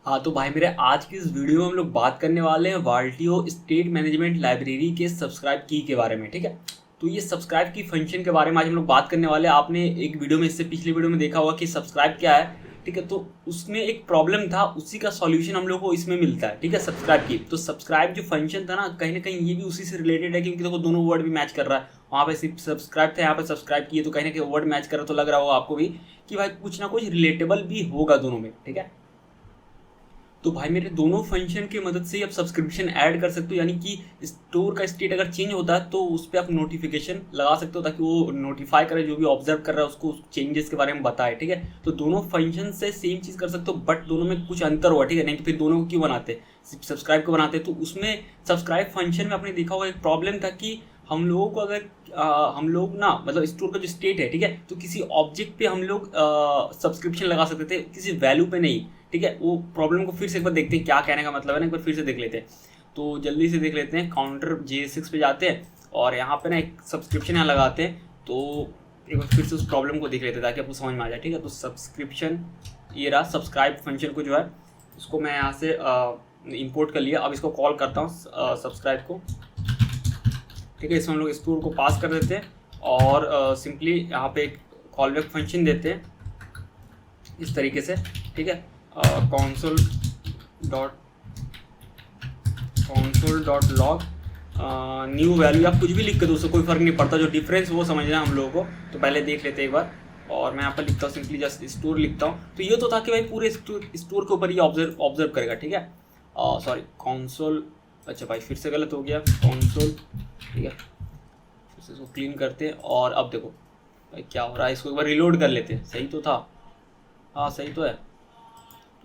हाँ तो भाई मेरे आज की इस वीडियो में हम लोग बात करने वाले हैं वाल्टियो स्टेट मैनेजमेंट लाइब्रेरी के सब्सक्राइब की के बारे में। ठीक है, तो ये सब्सक्राइब की फंक्शन के बारे में आज हम लोग बात करने वाले हैं। आपने एक वीडियो में, इससे पिछली वीडियो में देखा होगा कि सब्सक्राइब क्या है। ठीक है, तो उसमें एक प्रॉब्लम था, उसी का सॉल्यूशन हम लोग को इसमें मिलता है। ठीक है, सब्सक्राइब की तो सब्सक्राइब जो फंक्शन था ना कहीं ये भी उसी से रिलेटेड है, क्योंकि देखो दोनों वर्ड भी मैच कर रहा है। वहाँ पे सिर्फ सब्सक्राइब था, यहाँ पे सब्सक्राइब किए, तो कहीं ना कहीं वर्ड मैच कर रहा, तो लग रहा होगा आपको भी कि भाई कुछ ना कुछ रिलेटेबल भी होगा दोनों में। ठीक है, तो भाई मेरे दोनों फंक्शन की मदद से आप सब्सक्रिप्शन ऐड कर सकते हो, यानी कि स्टोर का स्टेट अगर चेंज होता है तो उस पर आप नोटिफिकेशन लगा सकते हो, ताकि वो नोटिफाई करे, जो भी ऑब्जर्व कर रहा है उसको चेंजेस के बारे में बताए। ठीक है, तो दोनों फंक्शन से सेम चीज़ कर सकते हो, बट दोनों में कुछ अंतर हुआ। ठीक है, नहीं तो फिर दोनों को क्यों बनाते, सब्सक्राइब को बनाते। तो उसमें सब्सक्राइब फंक्शन में आपने देखा होगा एक प्रॉब्लम था कि हम लोगों को अगर हम लोग ना मतलब स्टोर का जो स्टेट है, ठीक है, तो किसी ऑब्जेक्ट पे हम लोग सब्सक्रिप्शन लगा सकते थे, किसी वैल्यू पे नहीं। ठीक है, वो प्रॉब्लम को फिर से एक बार देखते हैं क्या कहने का मतलब है ना, एक बार फिर से देख लेते हैं। तो जल्दी से देख लेते हैं, काउंटर JS6 पे जाते हैं और यहाँ पे ना एक सब्सक्रिप्शन यहाँ लगाते हैं। तो एक बार फिर से उस प्रॉब्लम को देख लेते हैं ताकि आपको समझ में आ जाए। ठीक है, तो सब्सक्रिप्शन ये रहा, सब्सक्राइब फंक्शन को जो है उसको मैं यहाँ से इंपोर्ट कर लिया। अब इसको कॉल करता हूँ सब्सक्राइब को। ठीक है, इसमें हम लोग स्टोर को पास कर देते हैं और सिंपली यहाँ पे एक कॉल बैक फंक्शन देते हैं इस तरीके से। ठीक है, console dot log new value, आप कुछ भी लिख के दो, उससे कोई फर्क नहीं पड़ता, जो डिफरेंस वो समझना है हम लोगों को। तो पहले देख लेते हैं एक बार, और मैं यहाँ पर लिखता हूँ सिंपली जस्ट स्टोर लिखता हूँ। तो ये तो था कि भाई पूरे स्टोर के ऊपर ये ऑब्जर्व करेगा। ठीक है, सॉरी console, अच्छा भाई फिर से गलत हो गया, console। ठीक है, फिर से इसको क्लीन करते हैं और अब देखो भाई क्या हो रहा है, इसको एक बार रिलोड कर लेते हैं। सही तो था, हाँ सही तो है।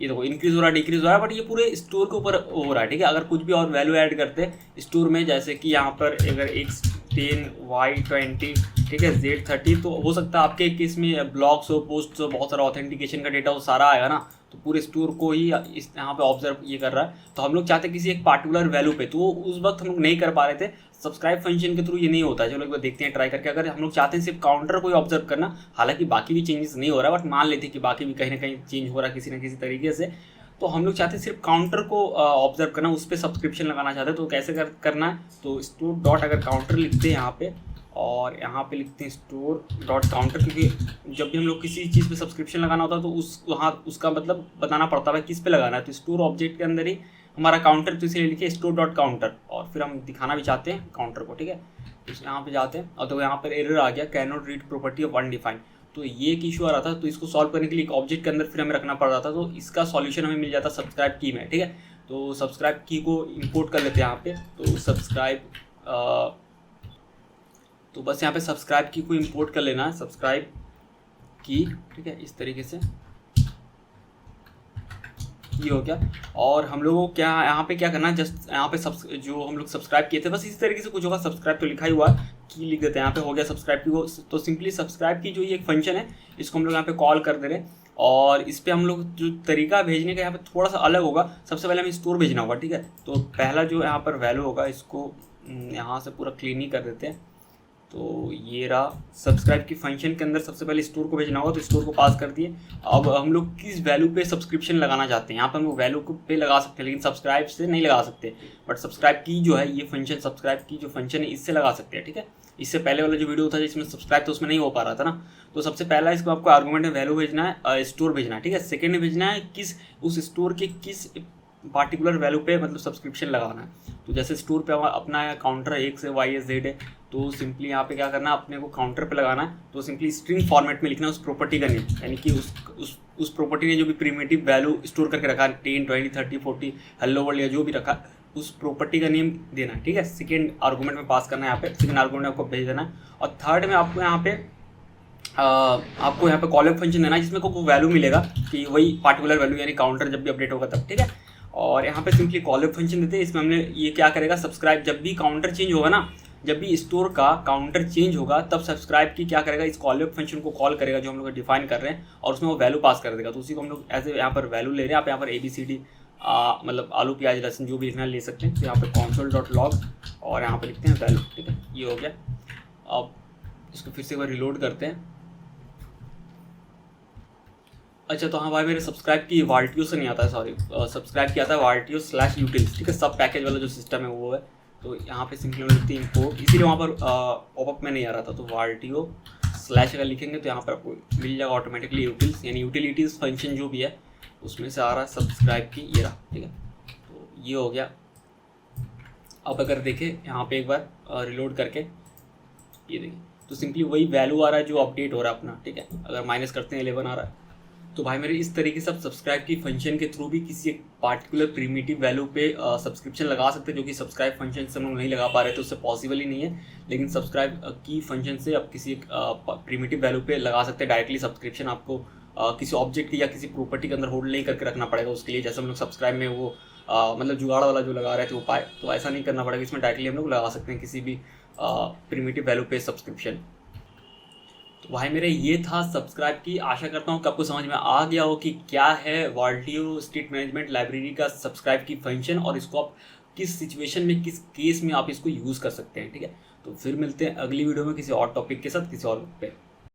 ये देखो इंक्रीज हो रहा है, डिक्रीज हो रहा है, बट ये पूरे स्टोर के ऊपर हो रहा है। ठीक है, अगर कुछ भी और वैल्यू ऐड करते हैं स्टोर में, जैसे कि यहाँ पर अगर X10 Y20, ठीक है, Z30, तो हो सकता है आपके केस में ब्लॉग्स हो, पोस्ट हो, बहुत सारा ऑथेंटिकेशन का डेटा हो, सारा आएगा ना, तो पूरे स्टोर को ही इस यहाँ पे ऑब्जर्व ये कर रहा है। तो हम लोग चाहते हैं किसी एक पार्टिकुलर वैल्यू पे, तो उस वक्त हम लोग नहीं कर पा रहे थे। सब्सक्राइब फंक्शन के थ्रू ये नहीं होता है। चलो एक बार देखते हैं ट्राई करके। अगर हम लोग चाहते हैं सिर्फ काउंटर को ही ऑब्जर्व करना, हालांकि बाकी भी चेंजेस नहीं हो रहा है, बट मान लेते हैं कि बाकी भी कहीं ना कहीं चेंज हो रहा है किसी न किसी तरीके से, तो हम लोग चाहते हैं सिर्फ काउंटर को ऑब्जर्व करना, उस पर सब्सक्रिप्शन लगाना चाहते हैं। तो कैसे करना है, तो स्टोर डॉट अगर काउंटर लिखते हैं यहाँ पे, और यहाँ पे लिखते हैं स्टोर डॉट काउंटर, क्योंकि जब भी हम लोग किसी चीज़ पे सब्सक्रिप्शन लगाना होता है तो वहाँ उसका मतलब बताना पड़ता है किस पे लगाना है। तो स्टोर ऑब्जेक्ट के अंदर ही हमारा काउंटर, तो इसलिए लिखिए स्टोर डॉट काउंटर, और फिर हम दिखाना भी चाहते हैं काउंटर को। ठीक है, तो यहाँ पे जाते हैं और तो यहाँ पर एरर आ गया, can not read property of undefined. तो ये एक इशू आ रहा था, तो इसको सॉल्व करने के लिए एक ऑब्जेक्ट के अंदर फिर हमें रखना पड़ रहा था। तो इसका सॉल्यूशन हमें मिल जाता सब्सक्राइब की में। ठीक है, तो सब्सक्राइब की को इंपोर्ट कर लेते हैं यहाँ पे। तो सब्सक्राइब तो बस यहाँ पे सब्सक्राइब की को इंपोर्ट कर लेना है, सब्सक्राइब की। ठीक है, इस तरीके से ये हो गया। और हम लोगों को क्या यहाँ पे क्या करना है, जस्ट यहाँ पे जो हम लोग सब्सक्राइब किए थे बस इसी तरीके से कुछ होगा। सब्सक्राइब तो लिखा ही हुआ है, की लिख देते हैं यहाँ पे, हो गया सब्सक्राइब की वो। तो सिंपली सब्सक्राइब की जो ये एक फंक्शन है, इसको हम लोग यहाँ पे कॉल कर दे रहे हैं। और इस पर हम लोग जो तरीका भेजने का यहाँ पे थोड़ा सा अलग होगा। सबसे पहले हमें स्टोर भेजना होगा। ठीक है, तो पहला जो यहाँ पर वैल्यू होगा, इसको यहाँ से पूरा क्लीन ही कर देते हैं। तो ये रहा, सब्सक्राइब की फंक्शन के अंदर सबसे पहले स्टोर को भेजना होगा, तो स्टोर को पास कर दिए। अब हम लोग किस वैल्यू पे सब्सक्रिप्शन लगाना चाहते हैं, यहाँ पर हम लोग वैल्यू पे लगा सकते हैं, लेकिन सब्सक्राइब से नहीं लगा सकते। बट सब्सक्राइब की जो है ये फंक्शन, सब्सक्राइब की जो फंक्शन है, इससे लगा सकते हैं। ठीक है, इससे पहले वाला जो वीडियो था जिसमें सब्सक्राइब तो उसमें नहीं हो पा रहा था ना। तो सबसे पहला इसको आपको आर्गूमेंट में वैल्यू भेजना है, स्टोर भेजना है। ठीक है, सेकेंड में भेजना है किस उस स्टोर के किस पार्टिकुलर वैल्यू पे मतलब सब्सक्रिप्शन लगाना है। तो जैसे स्टोर पे अपना काउंटर 1 से YZ है, तो सिंपली यहाँ पे क्या करना है, अपने को काउंटर पे लगाना है। तो सिंपली स्ट्रिंग फॉर्मेट में लिखना है उस प्रॉपर्टी का नेम, यानी कि उस प्रॉपर्टी ने जो भी प्रिमिटिव वैल्यू स्टोर करके रखा है, 10 20 30 40 हेलो वर्ल्ड या जो भी रखा, उस प्रॉपर्टी का नेम देना है। ठीक है, सेकेंड आर्गूमेंट में पास करना है, यहाँ पे सेकेंड आर्गूमेंट आपको भेज देना है। और थर्ड में आपको यहाँ पे कॉल फंक्शन देना है, जिसमें को वैल्यू मिलेगा कि वही पार्टिकुलर वैल्यू, यानी काउंटर जब भी अपडेट होगा तब। ठीक है, और यहाँ पे सिंपली कॉल फंक्शन देते हैं। इसमें हमने ये क्या करेगा, सब्सक्राइब जब भी काउंटर चेंज होगा ना, जब भी स्टोर का काउंटर चेंज होगा तब सब्सक्राइब की क्या करेगा, इस कॉल फंक्शन को कॉल करेगा जो हम लोग डिफाइन कर रहे हैं, और उसमें वो वैल्यू पास कर देगा। तो उसी को हम लोग एज ए यहाँ पर वैल्यू ले रहे हैं। आप यहाँ पर ABCD मतलब आलू प्याज लहसुन जो भी लिखना ले सकते हैं। तो यहाँ पे console डॉट लॉग और यहाँ पे लिखते हैं वैल्यू। ठीक है, ये हो गया। अब इसको फिर से एक बार रिलोड करते हैं। अच्छा तो हाँ भाई, मेरे सब्सक्राइब की वाल्टियो से नहीं आता है, सॉरी, सब्सक्राइब किया था वाल्टियो/यूटिल्स, ठीक है, सब पैकेज वाला जो सिस्टम है वो है। तो यहाँ पे सिंपली हम लिखते हैं इम्पोर्ट, इसीलिए वहाँ पर पॉपअप में नहीं आ रहा था। तो वाल्टियो / अगर लिखेंगे तो यहाँ पर आपको मिल जाएगा ऑटोमेटिकली यूटिल्स, यानी यूटिलिटीज़ फंक्शन जो भी है उसमें से आ रहा है सब्सक्राइब की, ये रहा, ठीक है। तो ये हो गया। अब अगर देखें यहाँ पे एक बार रिलोड करके, ये देखिए, तो सिंपली वही वैल्यू आ रहा है जो अपडेट हो रहा है अपना, ठीक है। अगर माइनस करते हैं 11 आ रहा है। तो भाई मेरे इस तरीके से आप सब्सक्राइब की फंक्शन के थ्रू भी किसी एक पार्टिकुलर प्रीमिटिव वैल्यू पे सब्सक्रिप्शन लगा सकते हैं, जो कि सब्सक्राइब फंक्शन से हम लोग नहीं लगा पा रहे थे, उससे पॉसिबल ही नहीं है। लेकिन सब्सक्राइब की फंक्शन से आप किसी एक प्रीमिटिव वैल्यू पे लगा सकते हैं डायरेक्टली सब्सक्रिप्शन। आपको किसी ऑब्जेक्ट की या किसी प्रॉपर्टी के अंदर होल्ड नहीं करके रखना पड़ेगा उसके लिए, जैसे हम लोग सब्सक्राइब में वो मतलब जुगाड़ वाला जो लगा रहे थे वो पाए, तो ऐसा नहीं करना पड़ेगा। इसमें डायरेक्टली हम लोग लगा सकते हैं किसी भी प्रीमिटिव वैल्यू पे सब्सक्रिप्शन। तो भाई मेरे ये था सब्सक्राइब की। आशा करता हूँ कि आपको समझ में आ गया हो कि क्या है वाल्टियो स्टेट मैनेजमेंट लाइब्रेरी का सब्सक्राइब की फंक्शन, और इसको आप किस सिचुएशन में, किस केस में आप इसको यूज़ कर सकते हैं, ठीक है। तो फिर मिलते हैं अगली वीडियो में किसी और टॉपिक के साथ, किसी और पे।